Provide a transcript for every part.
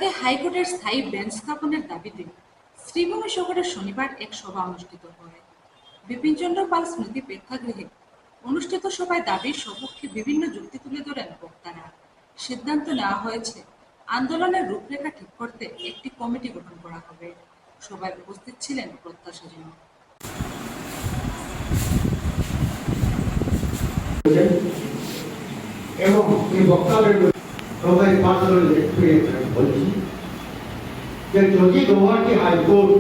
রাতে হাইকোর্টের স্থায়ী বেঞ্চ স্থাপনের দাবিতে শ্রীভূমি শহরে শনিবার এক সভা অনুষ্ঠিত হয়। বিপিনচন্দ্র পাল স্মৃতি প্রেক্ষাগৃহে অনুষ্ঠিত সভায় দাবির সপক্ষে বিভিন্ন যুক্তি তুলে ধরেন বক্তারা। সিদ্ধান্ত নেওয়া হয়েছে, আন্দোলনের রূপরেখা ঠিক করতে একটি কমিটি গঠন করা হবে। সভায় উপস্থিত ছিলেন প্রত্যাশাজনক। এবং এই বক্তাদের সবাই বলছি যে যদি গৌহাটি হাইকোর্ট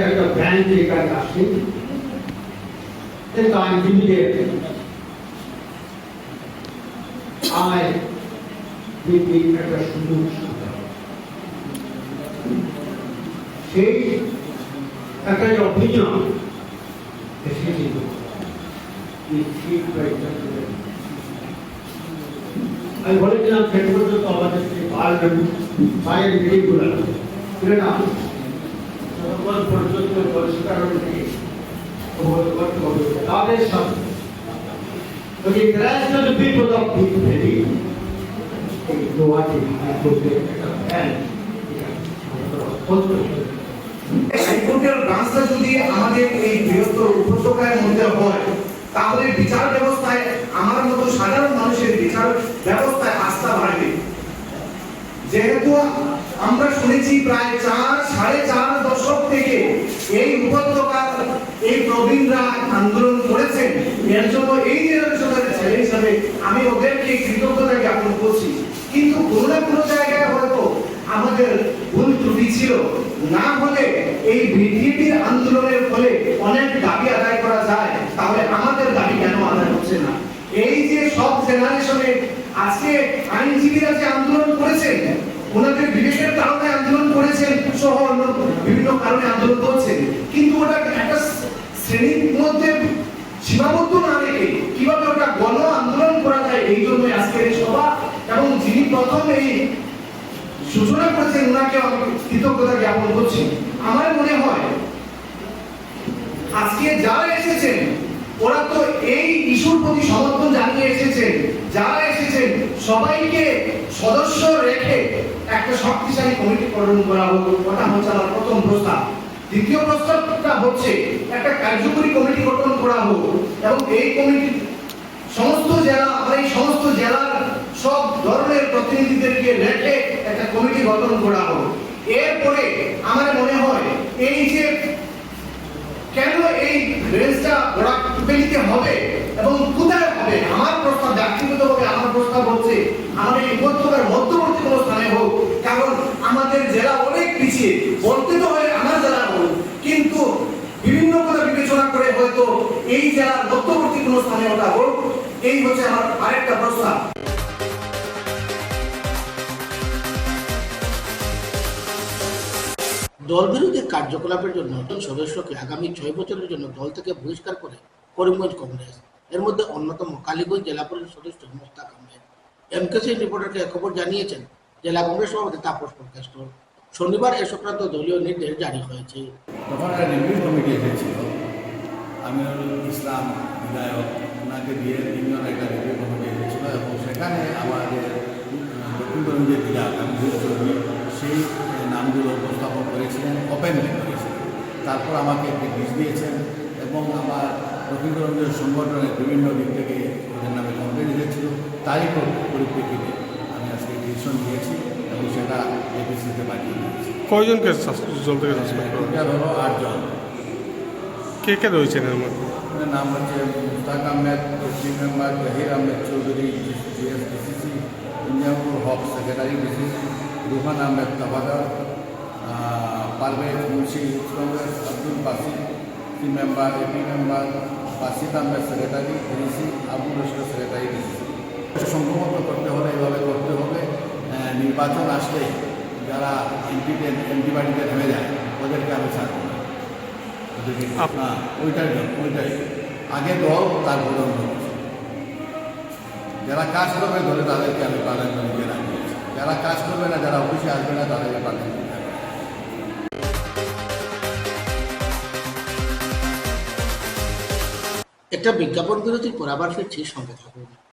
একটা ব্যাঞ্চ এখানে আসে আইনজীবীদের আয় বৃদ্ধির একটা সুযোগ সেই একটা যে অভিযোগ এসেছিল আমি বলেছিলাম শেষ পর্যন্ত আমাদের বাইরের মিটিংগুলো ছিল না ততক্ষণ পর্যন্ত পরিষ্কার তাদের সাথে যদি gradual people of people ready এই গোয়াটি করতে হাইকোর্টের ব্রাঞ্চটা যদি আমাদের এই বৃহত্তর উপত্যকার মধ্যে হয় তাহলে বিচার ব্যবস্থায় আমার মতো সাধারণ মানুষের বিচার ব্যবস্থায় আস্থা বাড়বে। যেহেতু আমরা শুনেছি প্রায় 4.5 দশক থেকে এই উপত্যকার এই প্রবীণরা আন্দোলন করেছেন, এর জন্য এই জেনারেশনের ছেলে হিসাবে আমি ওদেরকে কৃতজ্ঞতা জ্ঞাপন করছি। কিন্তু কোনো না কোনো জায়গায় হয়তো আমাদের ভুল ত্রুটি ছিল, না হলে এই বিজেপির আন্দোলনের ফলে অনেক দাবি আদায় করা যায়, তাহলে আমাদের দাবি কেন আদায় হচ্ছে না? এই যে সব জেনারেশনে আজকে আইনজীবীরা যে আন্দোলন করেছেন, ওনাদের বিবেকের কারণে আন্দোলন করেছেন সহ অন্য বিভিন্ন কারণে আন্দোলন করছেন, কিন্তু ওটা একটা শ্রেণীর মধ্যে সীমাবদ্ধ না রেখে কিভাবে ওটা গণ আন্দোলন করা যায়, এই জন্যই আজকের এই সভা। এবং যিনি প্রথম এই সূচনা করেছেন ওনাকে আমি কৃতজ্ঞতা জ্ঞাপন করছি। আমার মনে হয় আজকে যারা এসেছেন ওরা তো এই ইস্যুর প্রতি সমর্থন জানিয়ে এসেছেন, যারা এসেছেন সবাইকে সদস্য রেখে একটা শক্তিশালী কমিটি গঠন করা হোক, ওটা হচ্ছে আমার প্রথম প্রস্তাব। দ্বিতীয় প্রস্তাবটা হচ্ছে একটা কার্যকরী কমিটি গঠন করা হোক এবং এই কমিটি সমস্ত জেলার সব ধরনের প্রতিনিধিদেরকে রেখে একটা কমিটি গঠন করা হোক। এরপরে আমার মনে হয় এই যে কেন এই রেঞ্জটা ওরালিতে হবে এবং কোথায় হবে, আমার প্রস্তাব ব্যক্তিগতভাবে আমার প্রস্তাব হচ্ছে আমাদের এই উপত্যকার মধ্যবর্তী কোনো স্থানে হোক, কারণ আমাদের জেলা অনেক পিছিয়ে। বলতে তো হয় আমার জেলা হোক, কিন্তু বিভিন্ন কথা বিবেচনা করে হয়তো এই জেলার মধ্যবর্তী কোনো স্থানে ওটা হোক। এই হচ্ছে আমার আরেকটা প্রস্তাব। দল বিরোধী কার্যকলাপের জন্য একজন সদস্যকে আগামী 6 বছরের জন্য দল থেকে বহিষ্কার করে করিমগঞ্জ কংগ্রেস। এর মধ্যে অন্যতম কালীগঞ্জ জেলা পরিষদ সদস্য মোস্তাক আহমেদ। এমকেসি রিপোর্টারকে খবর জানিয়েছেন জেলা কংগ্রেস সভাপতি তাপস প্রকাশ। শনিবার এ সংক্রান্ত দলীয় নির্দেশ জারি হয়েছে। তখন একটা রিভিউ কমিটি এসেছিল, আমিনুল ইসলাম বিধায়ক, ওনাকে দিয়ে 3 জন একটা রিভিউ কমিটি এসেছিল এবং সেখানে আমাদের দক্ষিণগঞ্জের বিধায়ক আমিনুল চৌধুরী সেই নামগুলো উপস্থাপন করেছিলেন, ওপেনলি করেছিলেন। তারপর আমাকে একটি লিস্ট দিয়েছেন এবং আমার দক্ষিণগঞ্জের সংগঠনের বিভিন্ন দিক থেকে ওদের নামে কমপ্লেন এসেছিল। তারই পরিপ্রেক্ষিতে আমি আজকে ডিসিশন দিয়েছি এবং সেটা এপিসিতে পাঠিয়ে দিয়েছি। কয়জনকে জল থেকে সাসপেন্ড করা এটা হলো 8 জন। কে কে রয়েছেন এর মধ্যে? নাম হচ্ছে Mushtaq Ahmed, DC member Jahir Ahmed Chowdhury DCC, Injamul Haque secretary DCC, Ruhan Ahmed Tabadar, Parvez Munshi youth Congress, Abdul Basid C member, AP member, Basid Ahmed secretary DC, Abul Rashid secretary DC. সংঘবদ্ধ করতে হলে এভাবে করতে হবে। নির্বাচন আসলে যারা এন্টিবাড়িতে নেমে যায় ওদেরকে আমি ছাড়ব না, ওইটাই আগে দল তার প্রধান যারা কাজ করবে ধরে তাদেরকে আমি পার্লামেন্টে রাখিয়েছি, যারা কাজ করবে না, যারা অফিসে আসবে না তাদেরকে পার্লামেন্টে। একটা বিজ্ঞাপন বিরতির পর আবার ফিরছি, সঙ্গে থাকুন।